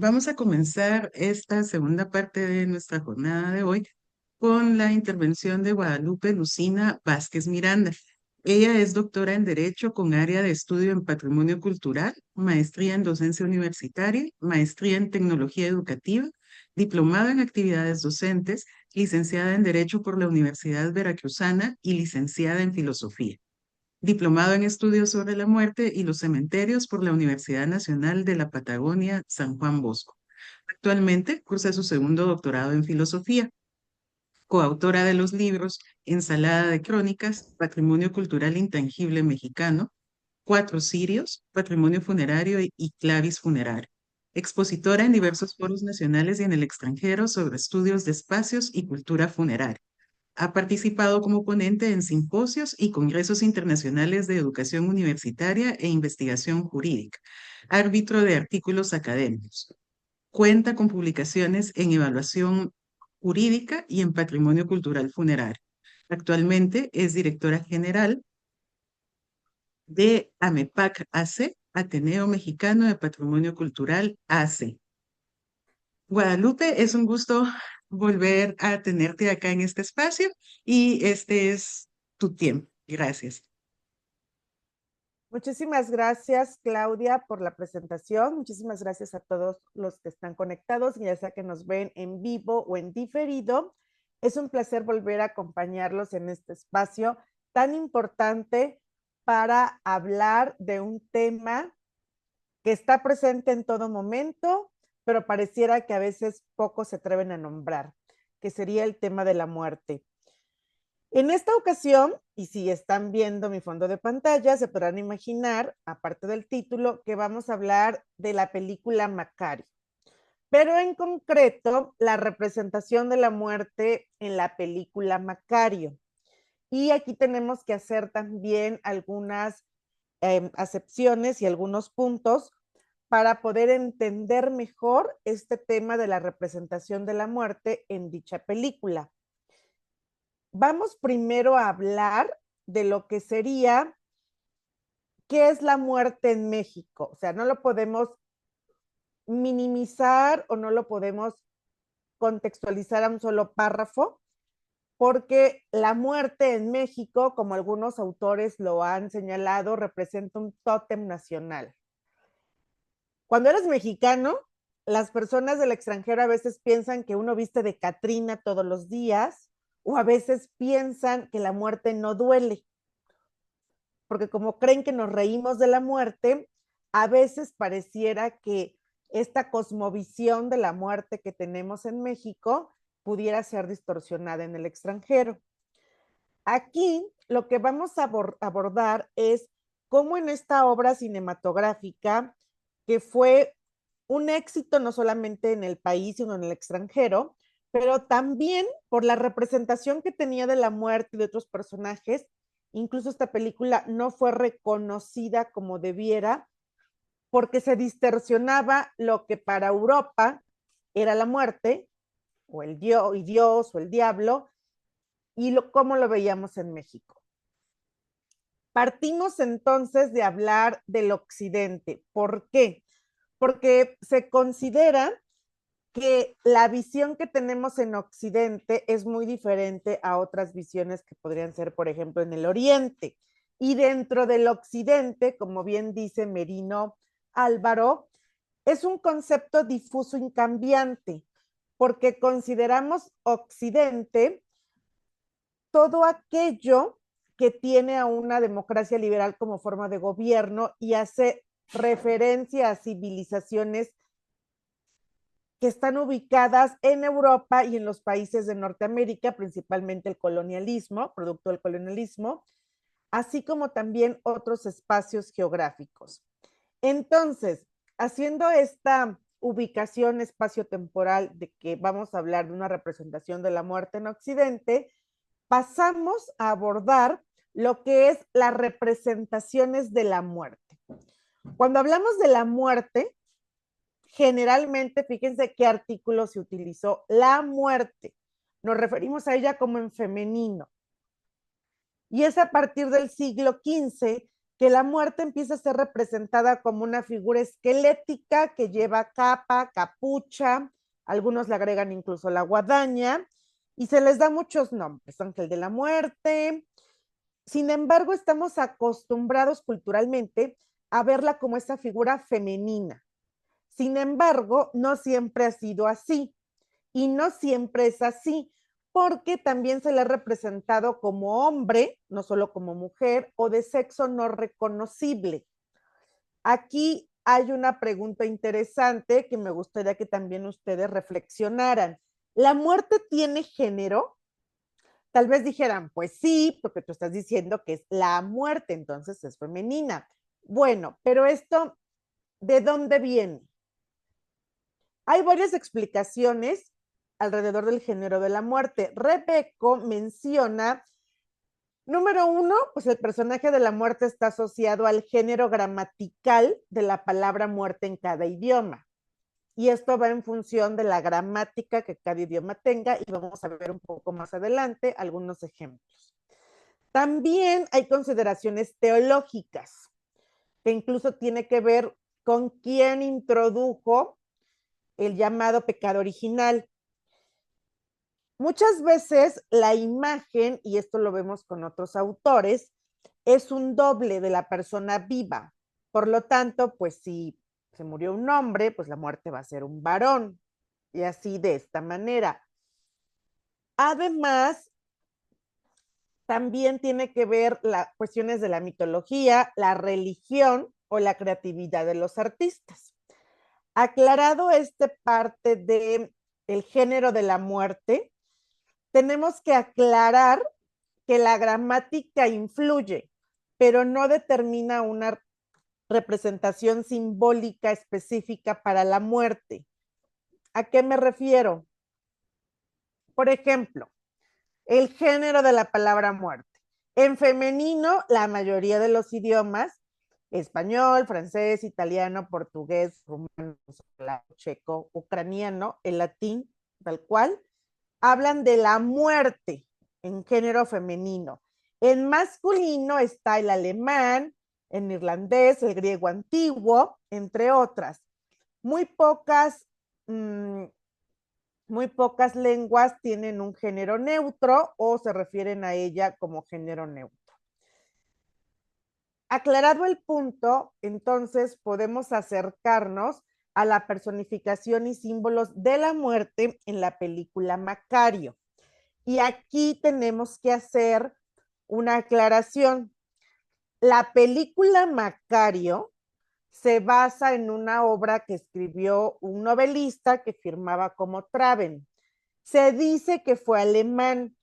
Vamos a comenzar esta segunda parte de nuestra jornada de hoy con la intervención de Guadalupe Lucina Vázquez Miranda. Ella es doctora en Derecho con área de estudio en Patrimonio Cultural, maestría en Docencia Universitaria, maestría en Tecnología Educativa, diplomada en Actividades Docentes, licenciada en Derecho por la Universidad Veracruzana y licenciada en Filosofía. Diplomado en Estudios sobre la Muerte y los Cementerios por la Universidad Nacional de la Patagonia, San Juan Bosco. Actualmente cursa su segundo doctorado en filosofía, coautora de los libros Ensalada de Crónicas, Patrimonio Cultural Intangible Mexicano, Cuatro Cirios, Patrimonio Funerario y Clavis Funerario. Expositora en diversos foros nacionales y en el extranjero sobre estudios de espacios y cultura funeraria. Ha participado como ponente en simposios y congresos internacionales de educación universitaria e investigación jurídica, árbitro de artículos académicos. Cuenta con publicaciones en evaluación jurídica y en patrimonio cultural funerario. Actualmente es directora general de AMEPAC AC, Ateneo Mexicano de Patrimonio Cultural AC. Guadalupe, es un gusto volver a tenerte acá en este espacio y este es tu tiempo. Gracias. Muchísimas gracias, Claudia, por la presentación. Muchísimas gracias a todos los que están conectados, ya sea que nos ven en vivo o en diferido. Es un placer volver a acompañarlos en este espacio tan importante para hablar de un tema que está presente en todo momento, pero pareciera que a veces pocos se atreven a nombrar, que sería el tema de la muerte. En esta ocasión, y si están viendo mi fondo de pantalla, se podrán imaginar, aparte del título, que vamos a hablar de la película Macario, pero en concreto, la representación de la muerte en la película Macario. Y aquí tenemos que hacer también algunas acepciones y algunos puntos para poder entender mejor este tema de la representación de la muerte en dicha película. Vamos primero a hablar de lo que sería, ¿qué es la muerte en México? O sea, no lo podemos minimizar o no lo podemos contextualizar a un solo párrafo, porque la muerte en México, como algunos autores lo han señalado, representa un tótem nacional. Cuando eres mexicano, las personas del extranjero a veces piensan que uno viste de Catrina todos los días, o a veces piensan que la muerte no duele, porque como creen que nos reímos de la muerte, a veces pareciera que esta cosmovisión de la muerte que tenemos en México pudiera ser distorsionada en el extranjero. Aquí lo que vamos a abordar es cómo en esta obra cinematográfica, que fue un éxito no solamente en el país, sino en el extranjero, pero también por la representación que tenía de la muerte de otros personajes. Incluso esta película no fue reconocida como debiera porque se distorsionaba lo que para Europa era la muerte, o el Dios, o el diablo, y cómo lo veíamos en México. Partimos entonces de hablar del occidente. ¿Por qué? Porque se considera que la visión que tenemos en Occidente es muy diferente a otras visiones que podrían ser, por ejemplo, en el Oriente. Y dentro del Occidente, como bien dice Merino Álvaro, es un concepto difuso y cambiante, porque consideramos Occidente todo aquello que tiene a una democracia liberal como forma de gobierno y hace referencia a civilizaciones que están ubicadas en Europa y en los países de Norteamérica, principalmente el colonialismo, producto del colonialismo, así como también otros espacios geográficos. Entonces, haciendo esta ubicación espacio-temporal de que vamos a hablar de una representación de la muerte en Occidente, pasamos a abordar lo que es las representaciones de la muerte. Cuando hablamos de la muerte, generalmente, fíjense qué artículo se utilizó, la muerte. Nos referimos a ella como en femenino. Y es a partir del siglo XV que la muerte empieza a ser representada como una figura esquelética que lleva capa, capucha, algunos le agregan incluso la guadaña, y se les da muchos nombres, ángel de la muerte. Sin embargo, estamos acostumbrados culturalmente a verla como esa figura femenina. Sin embargo, no siempre ha sido así, y no siempre es así, porque también se le ha representado como hombre, no solo como mujer, o de sexo no reconocible. Aquí hay una pregunta interesante que me gustaría que también ustedes reflexionaran. ¿La muerte tiene género? Tal vez dijeran, pues sí, porque tú estás diciendo que es la muerte, entonces es femenina. Bueno, pero esto, ¿de dónde viene? Hay varias explicaciones alrededor del género de la muerte. Rebeco menciona, número uno, pues el personaje de la muerte está asociado al género gramatical de la palabra muerte en cada idioma. Y esto va en función de la gramática que cada idioma tenga y vamos a ver un poco más adelante algunos ejemplos. También hay consideraciones teológicas, que incluso tiene que ver con quién introdujo el llamado pecado original. Muchas veces la imagen, y esto lo vemos con otros autores, es un doble de la persona viva. Por lo tanto, pues si se murió un hombre, pues la muerte va a ser un varón. Y así de esta manera. Además, también tiene que ver las cuestiones de la mitología, la religión o la creatividad de los artistas. Aclarado esta parte de el género de la muerte, tenemos que aclarar que la gramática influye, pero no determina una representación simbólica específica para la muerte. ¿A qué me refiero? Por ejemplo, el género de la palabra muerte. En femenino, la mayoría de los idiomas, español, francés, italiano, portugués, rumano, checo, ucraniano, el latín, tal cual, hablan de la muerte en género femenino. En masculino está el alemán, en irlandés, el griego antiguo, entre otras. Muy pocas, muy pocas lenguas tienen un género neutro o se refieren a ella como género neutro. Aclarado el punto, entonces podemos acercarnos a la personificación y símbolos de la muerte en la película Macario. Y aquí tenemos que hacer una aclaración. La película Macario se basa en una obra que escribió un novelista que firmaba como Traven. Se dice que fue alemán,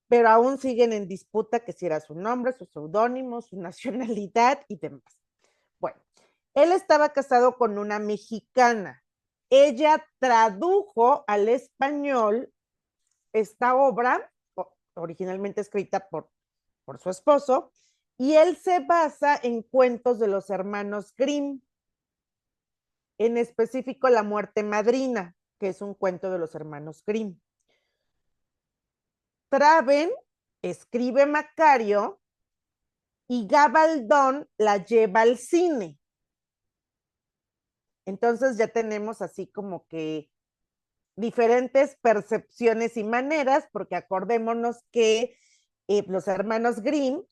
pero aún siguen en disputa que si era su nombre, su seudónimo, su nacionalidad y demás. Bueno, él estaba casado con una mexicana. Ella tradujo al español esta obra, originalmente escrita por su esposo, y él se basa en cuentos de los hermanos Grimm, en específico La muerte madrina, que es un cuento de los hermanos Grimm. Traven escribe Macario y Gabaldón la lleva al cine. Entonces ya tenemos así como que diferentes percepciones y maneras, porque acordémonos que los hermanos Grimm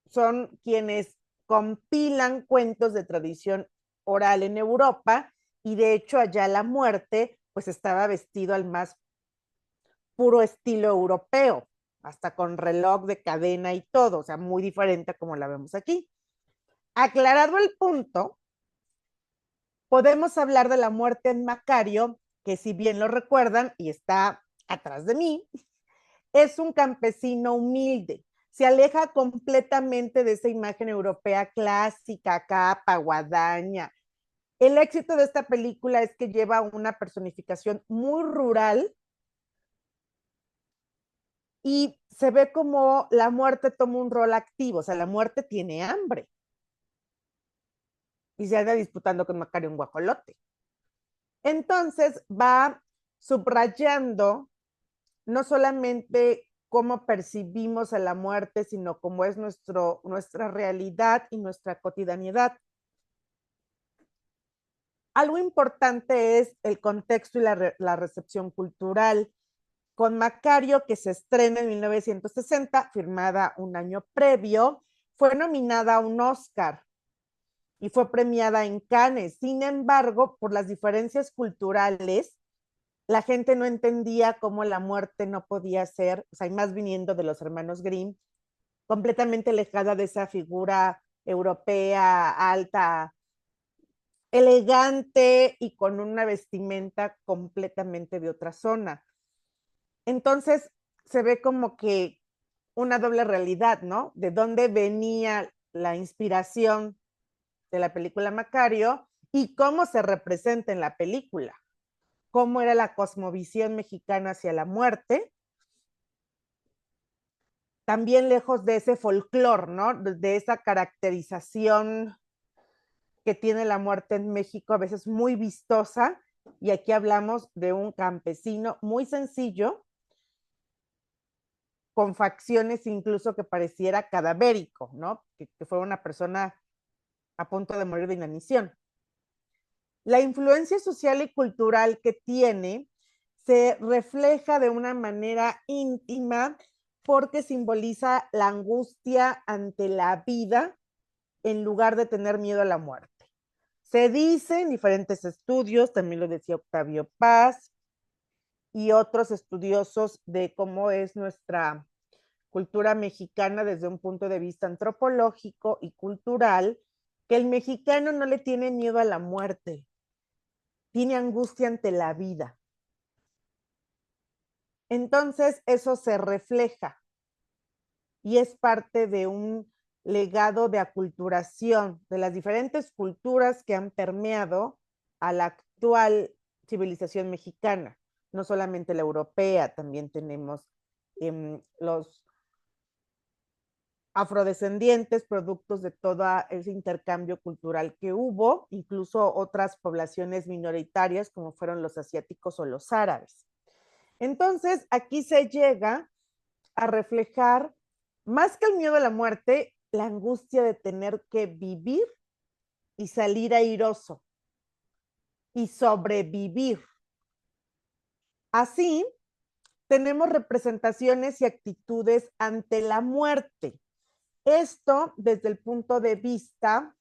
son quienes compilan cuentos de tradición oral en Europa y de hecho allá la muerte pues estaba vestido al más puro estilo europeo, hasta con reloj de cadena y todo, o sea, muy diferente a como la vemos aquí. Aclarado el punto, podemos hablar de la muerte en Macario, que si bien lo recuerdan y está atrás de mí, es un campesino humilde, se aleja completamente de esa imagen europea clásica, capa, guadaña. El éxito de esta película es que lleva una personificación muy rural y se ve como la muerte toma un rol activo, o sea, la muerte tiene hambre y se anda disputando con Macario un guajolote. Entonces va subrayando no solamente cómo percibimos a la muerte, sino cómo es nuestra realidad y nuestra cotidianidad. Algo importante es el contexto y la recepción cultural. Con Macario, que se estrena en 1960, firmada un año previo, fue nominada a un Oscar y fue premiada en Cannes. Sin embargo, por las diferencias culturales, la gente no entendía cómo la muerte no podía ser, o sea, y más viniendo de los hermanos Grimm, completamente alejada de esa figura europea, alta, elegante y con una vestimenta completamente de otra zona. Entonces se ve como que una doble realidad, ¿no? De dónde venía la inspiración de la película Macario y cómo se representa en la película, cómo era la cosmovisión mexicana hacia la muerte, también lejos de ese folclore, ¿no? De esa caracterización que tiene la muerte en México, a veces muy vistosa, y aquí hablamos de un campesino muy sencillo, con facciones incluso que pareciera cadavérico, ¿no? Que fue una persona a punto de morir de inanición. La influencia social y cultural que tiene se refleja de una manera íntima porque simboliza la angustia ante la vida en lugar de tener miedo a la muerte. Se dice en diferentes estudios, también lo decía Octavio Paz y otros estudiosos de cómo es nuestra cultura mexicana desde un punto de vista antropológico y cultural, que el mexicano no le tiene miedo a la muerte, tiene angustia ante la vida. Entonces eso se refleja y es parte de un legado de aculturación de las diferentes culturas que han permeado a la actual civilización mexicana, no solamente la europea, también tenemos los afrodescendientes, productos de todo ese intercambio cultural que hubo, incluso otras poblaciones minoritarias como fueron los asiáticos o los árabes. Entonces, aquí se llega a reflejar, más que el miedo a la muerte, la angustia de tener que vivir y salir airoso y sobrevivir. Así, tenemos representaciones y actitudes ante la muerte. Esto desde el punto de vista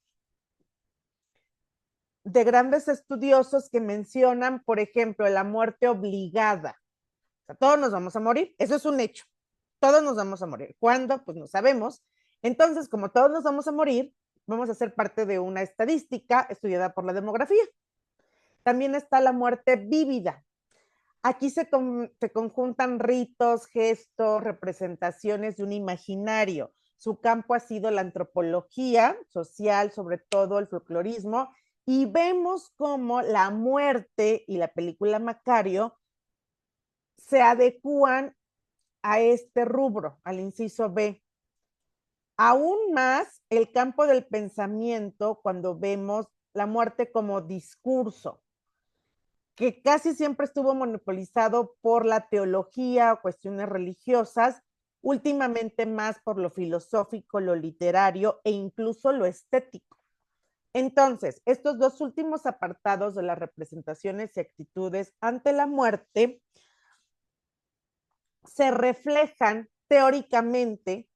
de grandes estudiosos que mencionan, por ejemplo, la muerte obligada. O sea, todos nos vamos a morir, eso es un hecho. Todos nos vamos a morir. ¿Cuándo? Pues no sabemos. Entonces, como todos nos vamos a morir, vamos a ser parte de una estadística estudiada por la demografía. También está la muerte vívida. Aquí se conjuntan ritos, gestos, representaciones de un imaginario. Su campo ha sido la antropología social, sobre todo el folclorismo, y vemos cómo la muerte y la película Macario se adecúan a este rubro, al inciso B. Aún más el campo del pensamiento cuando vemos la muerte como discurso, que casi siempre estuvo monopolizado por la teología o cuestiones religiosas, últimamente más por lo filosófico, lo literario e incluso lo estético. Entonces, estos dos últimos apartados de las representaciones y actitudes ante la muerte se reflejan teóricamente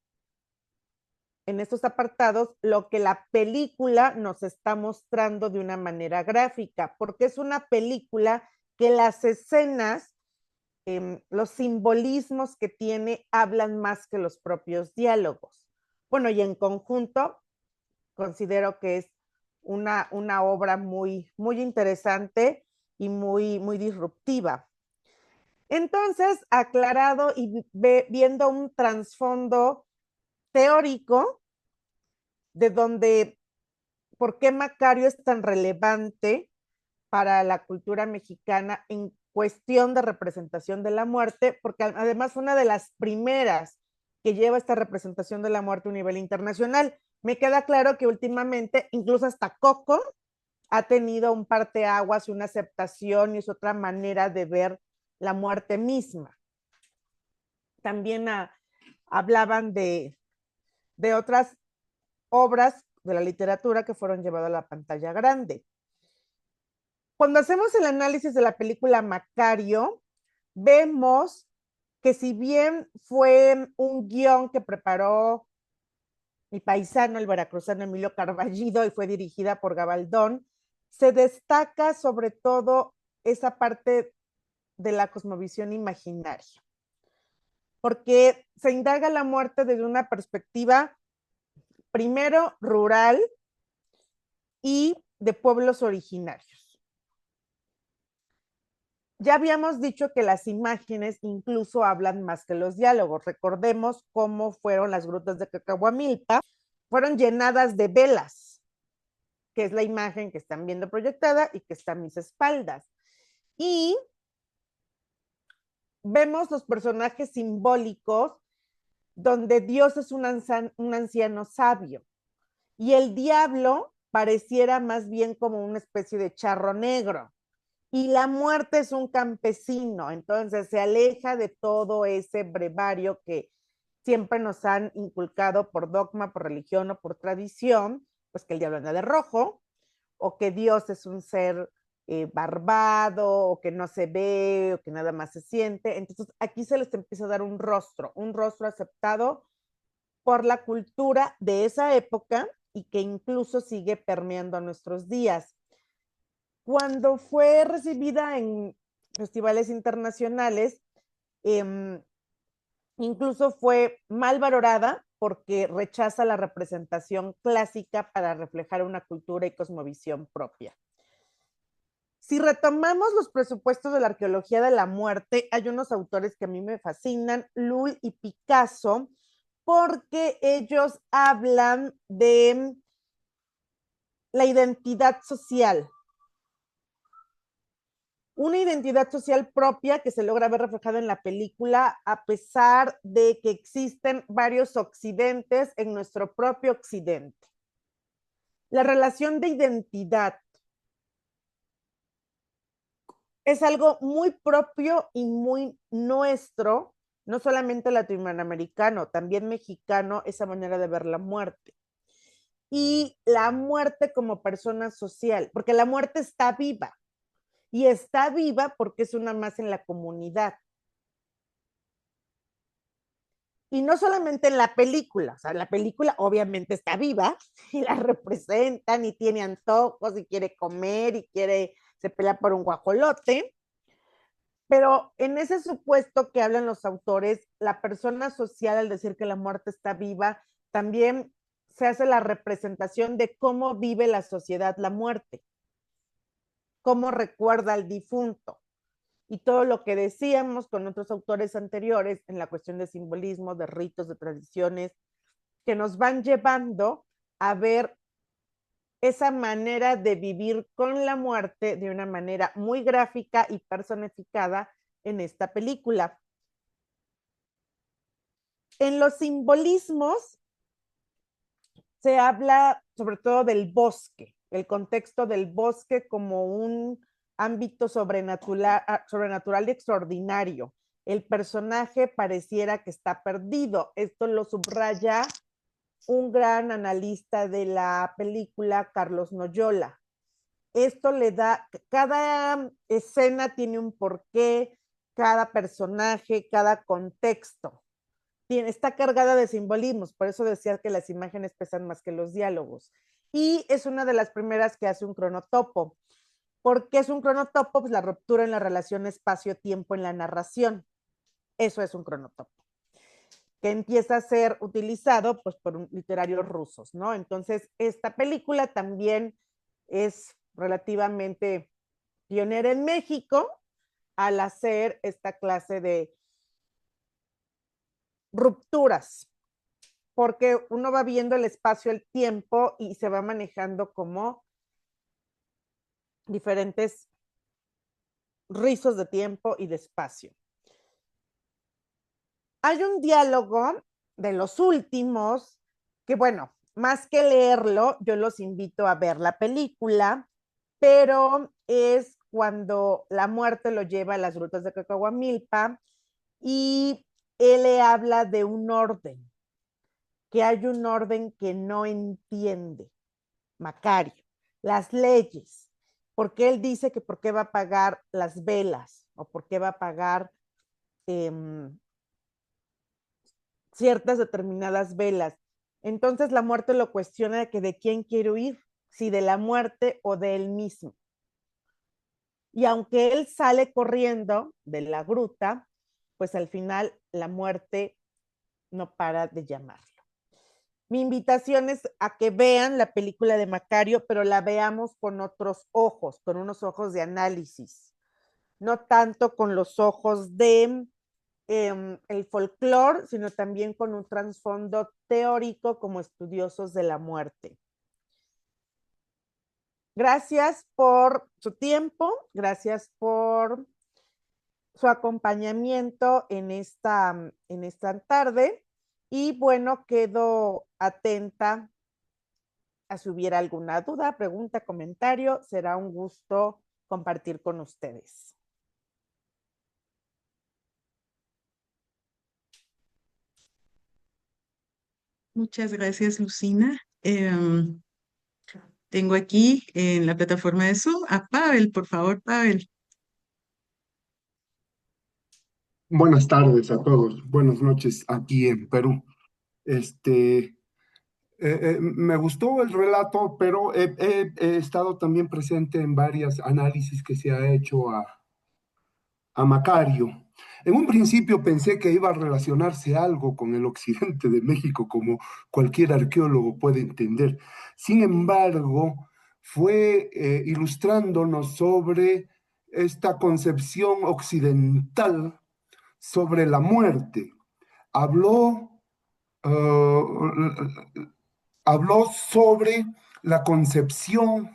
en estos apartados lo que la película nos está mostrando de una manera gráfica, porque es una película que las escenas, los simbolismos que tiene hablan más que los propios diálogos. Bueno, y en conjunto considero que es una obra muy interesante y muy disruptiva. Entonces, aclarado y viendo un trasfondo teórico de donde, por qué Macario es tan relevante para la cultura mexicana en cuestión de representación de la muerte, porque además fue una de las primeras que lleva esta representación de la muerte a un nivel internacional. Me queda claro que últimamente, incluso hasta Coco, ha tenido un parteaguas y una aceptación y es otra manera de ver la muerte misma. también hablaban de otras obras de la literatura que fueron llevadas a la pantalla grande. Cuando hacemos el análisis de la película Macario, vemos que si bien fue un guión que preparó mi paisano, el veracruzano Emilio Carballido, y fue dirigida por Gabaldón, se destaca sobre todo esa parte de la cosmovisión imaginaria, porque se indaga la muerte desde una perspectiva, primero, rural y de pueblos originarios. Ya habíamos dicho que las imágenes incluso hablan más que los diálogos. Recordemos cómo fueron las grutas de Cacahuamilpa, fueron llenadas de velas, que es la imagen que están viendo proyectada y que está a mis espaldas. Y vemos los personajes simbólicos donde Dios es un anciano sabio y el diablo pareciera más bien como una especie de charro negro. Y la muerte es un campesino, entonces se aleja de todo ese brevario que siempre nos han inculcado por dogma, por religión o por tradición, pues que el diablo anda de rojo, o que Dios es un ser barbado, o que no se ve, o que nada más se siente. Entonces aquí se les empieza a dar un rostro aceptado por la cultura de esa época y que incluso sigue permeando a nuestros días. Cuando fue recibida en festivales internacionales, incluso fue mal valorada porque rechaza la representación clásica para reflejar una cultura y cosmovisión propia. Si retomamos los presupuestos de la arqueología de la muerte, hay unos autores que a mí me fascinan, Lull y Picasso, porque ellos hablan de la identidad social, una identidad social propia que se logra ver reflejada en la película, a pesar de que existen varios occidentes en nuestro propio occidente. La relación de identidad es algo muy propio y muy nuestro, no solamente latinoamericano, también mexicano, esa manera de ver la muerte. Y la muerte como persona social, porque la muerte está viva, y está viva porque es una más en la comunidad. Y no solamente en la película, o sea, la película obviamente está viva y la representan y tiene antojos y quiere comer y se pelea por un guajolote, pero en ese supuesto que hablan los autores, la persona social al decir que la muerte está viva, también se hace la representación de cómo vive la sociedad la muerte, cómo recuerda al difunto. Y todo lo que decíamos con otros autores anteriores en la cuestión de simbolismo, de ritos, de tradiciones, que nos van llevando a ver esa manera de vivir con la muerte de una manera muy gráfica y personificada en esta película. En los simbolismos se habla sobre todo del bosque, el contexto del bosque como un ámbito sobrenatural y extraordinario. El personaje pareciera que está perdido. Esto lo subraya un gran analista de la película, Carlos Noyola. Esto le da, cada escena tiene un porqué, cada personaje, cada contexto. Está cargada de simbolismos, por eso decía que las imágenes pesan más que los diálogos. Y es una de las primeras que hace un cronotopo. ¿Por qué es un cronotopo? Pues la ruptura en la relación espacio-tiempo en la narración. Eso es un cronotopo, que empieza a ser utilizado pues, por literarios rusos, ¿no? Entonces, esta película también es relativamente pionera en México al hacer esta clase de rupturas, porque uno va viendo el espacio, el tiempo y se va manejando como diferentes rizos de tiempo y de espacio. Hay un diálogo de los últimos que, bueno, más que leerlo, yo los invito a ver la película, pero es cuando la muerte lo lleva a las grutas de Cacahuamilpa y él le habla de un orden, que hay un orden que no entiende Macario, las leyes, porque él dice que por qué va a pagar las velas o por qué va a pagar ciertas determinadas velas. Entonces la muerte lo cuestiona de que de quién quiere huir, si de la muerte o de él mismo. Y aunque él sale corriendo de la gruta, pues al final la muerte no para de llamarlo. Mi invitación es a que vean la película de Macario, pero la veamos con otros ojos, con unos ojos de análisis, no tanto con los ojos de el folclore, sino también con un trasfondo teórico como estudiosos de la muerte. Gracias por su tiempo, gracias por su acompañamiento en esta tarde y bueno, quedo atenta a si hubiera alguna duda, pregunta, comentario. Será un gusto compartir con ustedes. Muchas gracias, Lucina. Tengo aquí en la plataforma de Zoom a Pavel. Por favor, Pavel. Buenas tardes a todos, buenas noches aquí en Perú. Este, Me gustó el relato, pero he estado también presente en varios análisis que se ha hecho a Macario. En un principio pensé que iba a relacionarse algo con el occidente de México, como cualquier arqueólogo puede entender. Sin embargo, fue ilustrándonos sobre esta concepción occidental sobre la muerte. Habló, habló sobre la concepción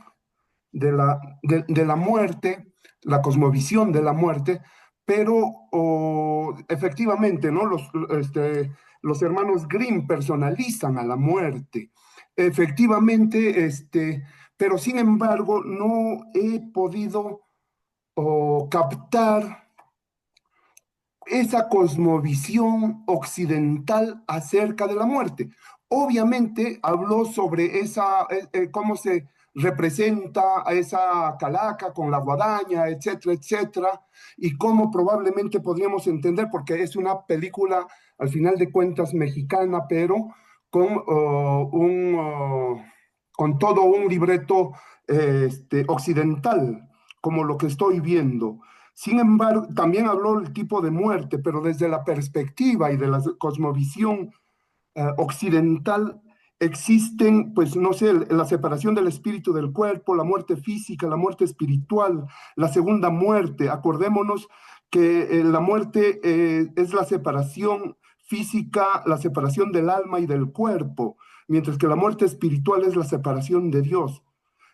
de la muerte, la cosmovisión de la muerte, pero efectivamente, ¿no? Los hermanos Grimm personalizan a la muerte. Efectivamente, pero sin embargo, no he podido captar esa cosmovisión occidental acerca de la muerte. Obviamente habló sobre cómo se representa a esa calaca con la guadaña, etcétera, etcétera, y cómo probablemente podríamos entender, porque es una película, al final de cuentas, mexicana, pero con, con todo un libreto occidental, como lo que estoy viendo. Sin embargo, también habló del tipo de muerte, pero desde la perspectiva y de la cosmovisión occidental existen, pues no sé, la separación del espíritu del cuerpo, la muerte física, la muerte espiritual, la segunda muerte. Acordémonos que la muerte es la separación física, la separación del alma y del cuerpo, mientras que la muerte espiritual es la separación de Dios,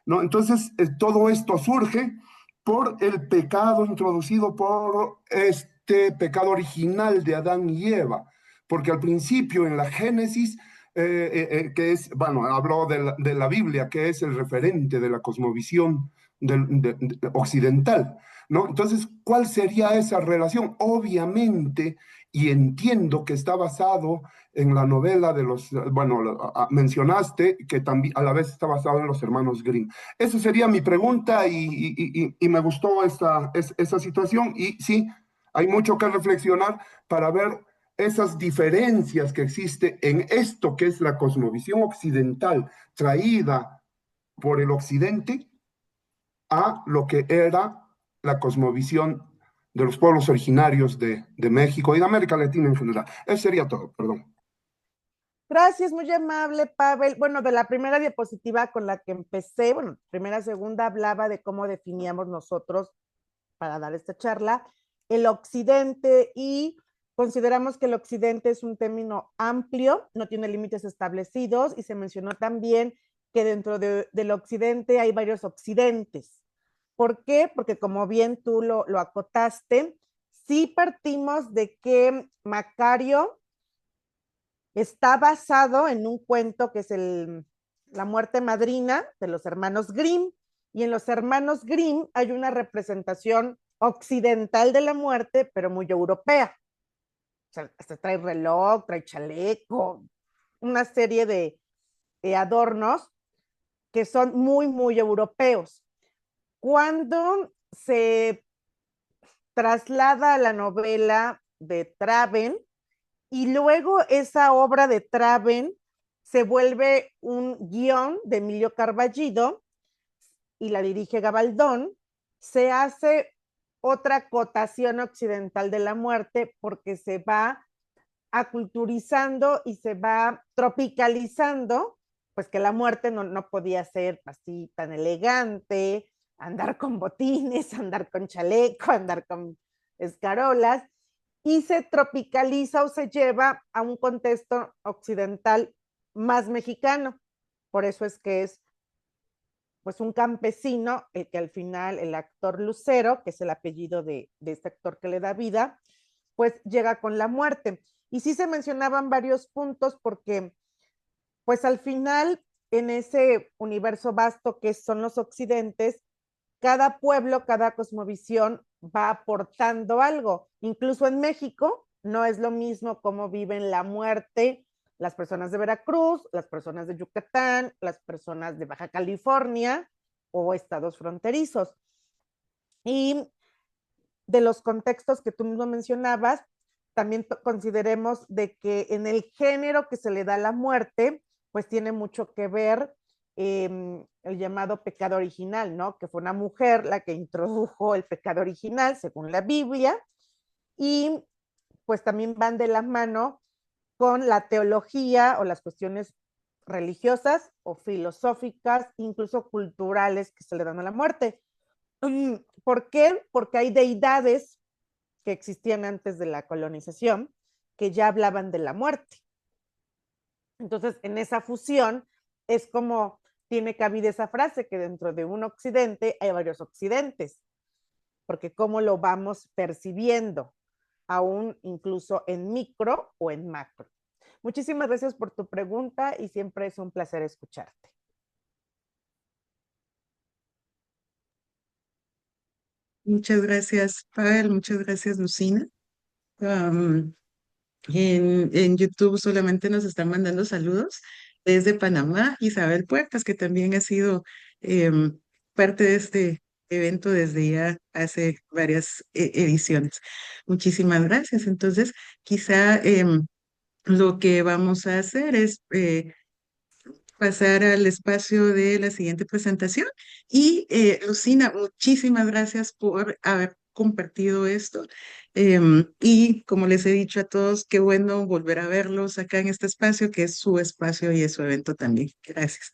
¿no? Entonces, todo esto surge por el pecado introducido por este pecado original de Adán y Eva, porque al principio en la Génesis, que es, bueno, habló de la Biblia, que es el referente de la cosmovisión occidental, ¿no? Entonces, ¿cuál sería esa relación? Obviamente, y entiendo que está basado en la novela de los, bueno, mencionaste que también a la vez está basado en los hermanos Grimm. Esa sería mi pregunta y me gustó esa situación y sí, hay mucho que reflexionar para ver esas diferencias que existe en esto que es la cosmovisión occidental traída por el occidente a lo que era la cosmovisión de los pueblos originarios de México y de América Latina en general. Eso sería todo, perdón. Gracias, muy amable, Pavel. Bueno, de la primera diapositiva con la que empecé, bueno, primera, segunda, hablaba de cómo definíamos nosotros para dar esta charla el occidente y consideramos que el occidente es un término amplio, no tiene límites establecidos y se mencionó también que dentro del occidente hay varios occidentes. ¿Por qué? Porque como bien tú lo acotaste, sí partimos de que Macario está basado en un cuento que es La muerte madrina de los hermanos Grimm, y en los hermanos Grimm hay una representación occidental de la muerte, pero muy europea. sea, hasta trae reloj, trae chaleco, una serie de adornos que son muy, muy europeos. Cuando se traslada a la novela de Traven y luego esa obra de Traven se vuelve un guión de Emilio Carballido y la dirige Gabaldón, se hace otra acotación occidental de la muerte porque se va aculturizando y se va tropicalizando, pues que la muerte no podía ser así tan elegante, andar con botines, andar con chaleco, andar con escarolas, y se tropicaliza o se lleva a un contexto occidental más mexicano. Por eso es que es pues un campesino, el que al final el actor Lucero, que es el apellido de este actor que le da vida, pues llega con la muerte. Y sí se mencionaban varios puntos porque pues al final en ese universo vasto que son los occidentes, cada pueblo, cada cosmovisión va aportando algo. Incluso en México no es lo mismo cómo viven la muerte las personas de Veracruz, las personas de Yucatán, las personas de Baja California o estados fronterizos. Y de los contextos que tú mismo mencionabas, también consideremos de que en el género que se le da a la muerte, pues tiene mucho que ver el llamado pecado original, ¿no? Que fue una mujer la que introdujo el pecado original, según la Biblia, y pues también van de la mano con la teología o las cuestiones religiosas o filosóficas, incluso culturales que se le dan a la muerte. ¿Por qué? Porque hay deidades que existían antes de la colonización que ya hablaban de la muerte. Entonces, en esa fusión es como tiene cabida esa frase que dentro de un occidente hay varios occidentes, porque cómo lo vamos percibiendo, aún incluso en micro o en macro. Muchísimas gracias por tu pregunta y siempre es un placer escucharte. Muchas gracias, Pavel, muchas gracias, Lucina. Um, en YouTube solamente nos están mandando saludos desde Panamá, Isabel Puertas, que también ha sido em, parte de este evento desde ya hace varias ediciones. Muchísimas gracias. Entonces, quizá lo que vamos a hacer es pasar al espacio de la siguiente presentación. Y Lucina, muchísimas gracias por haber compartido esto. Y como les he dicho a todos, qué bueno volver a verlos acá en este espacio, que es su espacio y es su evento también. Gracias.